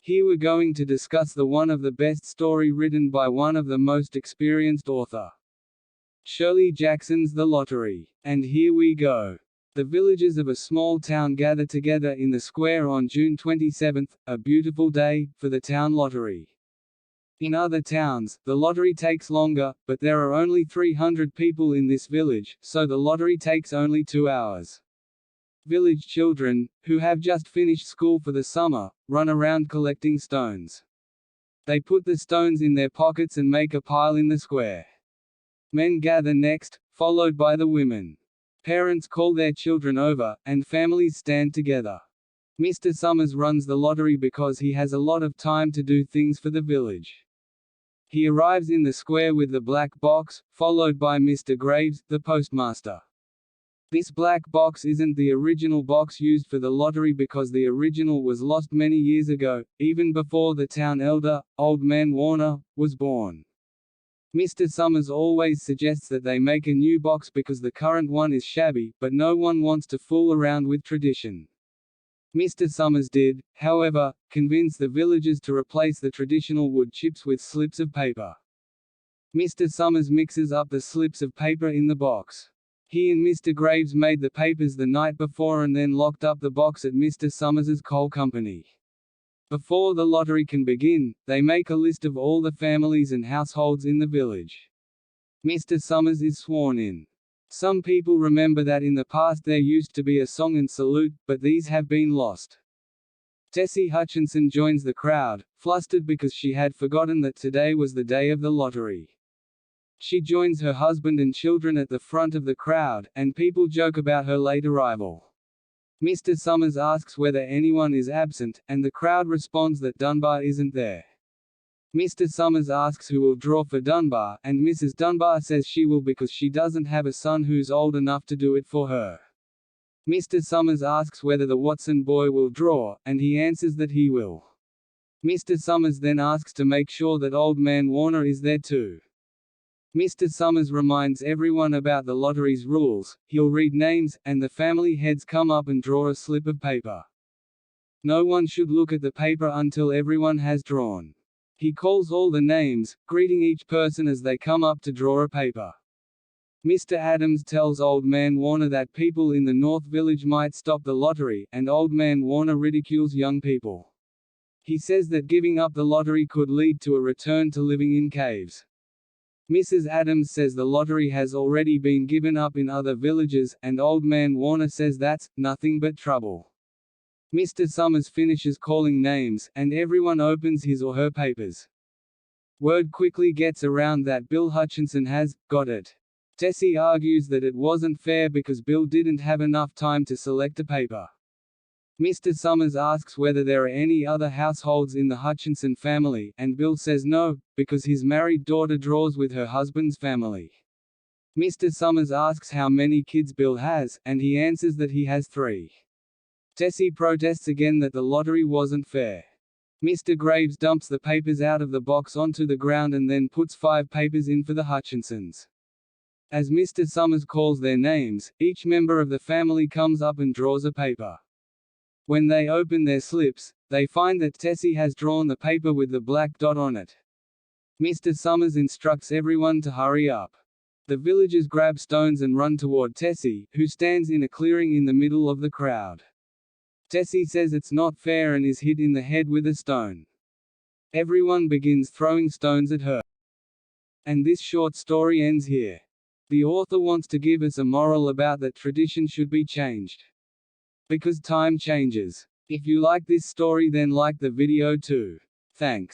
Here we're going to discuss the one of the best story written by one of the most experienced author. Shirley Jackson's The Lottery. And here we go. The villagers of a small town gather together in the square on June 27, a beautiful day, for the town lottery. In other towns, the lottery takes longer, but there are only 300 people in this village, so the lottery takes only 2 hours. Village children, who have just finished school for the summer, run around collecting stones. They put the stones in their pockets and make a pile in the square. Men gather next, followed by the women. Parents call their children over, and families stand together. Mr. Summers runs the lottery because he has a lot of time to do things for the village. He arrives in the square with the black box, followed by Mr. Graves, the postmaster. This black box isn't the original box used for the lottery because the original was lost many years ago, even before the town elder, Old Man Warner, was born. Mr. Summers always suggests that they make a new box because the current one is shabby, but no one wants to fool around with tradition. Mr. Summers did, however, convince the villagers to replace the traditional wood chips with slips of paper. Mr. Summers mixes up the slips of paper in the box. He and Mr. Graves made the papers the night before and then locked up the box at Mr. Summers's coal company. Before the lottery can begin, they make a list of all the families and households in the village. Mr. Summers is sworn in. Some people remember that in the past there used to be a song and salute, but these have been lost. Tessie Hutchinson joins the crowd, flustered because she had forgotten that today was the day of the lottery. She joins her husband and children at the front of the crowd, and people joke about her late arrival. Mr. Summers asks whether anyone is absent, and the crowd responds that Dunbar isn't there. Mr. Summers asks who will draw for Dunbar, and Mrs. Dunbar says she will because she doesn't have a son who's old enough to do it for her. Mr. Summers asks whether the Watson boy will draw, and he answers that he will. Mr. Summers then asks to make sure that Old Man Warner is there too. Mr. Summers reminds everyone about the lottery's rules. He'll read names, and the family heads come up and draw a slip of paper. No one should look at the paper until everyone has drawn. He calls all the names, greeting each person as they come up to draw a paper. Mr. Adams tells Old Man Warner that people in the North Village might stop the lottery, and Old Man Warner ridicules young people. He says that giving up the lottery could lead to a return to living in caves. Mrs. Adams says the lottery has already been given up in other villages, and Old Man Warner says that's nothing but trouble. Mr. Summers finishes calling names, and everyone opens his or her papers. Word quickly gets around that Bill Hutchinson has got it. Tessie argues that it wasn't fair because Bill didn't have enough time to select a paper. Mr. Summers asks whether there are any other households in the Hutchinson family, and Bill says no, because his married daughter draws with her husband's family. Mr. Summers asks how many kids Bill has, and he answers that he has 3. Tessie protests again that the lottery wasn't fair. Mr. Graves dumps the papers out of the box onto the ground and then puts 5 papers in for the Hutchinsons. As Mr. Summers calls their names, each member of the family comes up and draws a paper. When they open their slips, they find that Tessie has drawn the paper with the black dot on it. Mr. Summers instructs everyone to hurry up. The villagers grab stones and run toward Tessie, who stands in a clearing in the middle of the crowd. Tessie says it's not fair and is hit in the head with a stone. Everyone begins throwing stones at her. And this short story ends here. The author wants to give us a moral about that tradition should be changed. Because time changes. If you like this story, then like the video too. Thanks.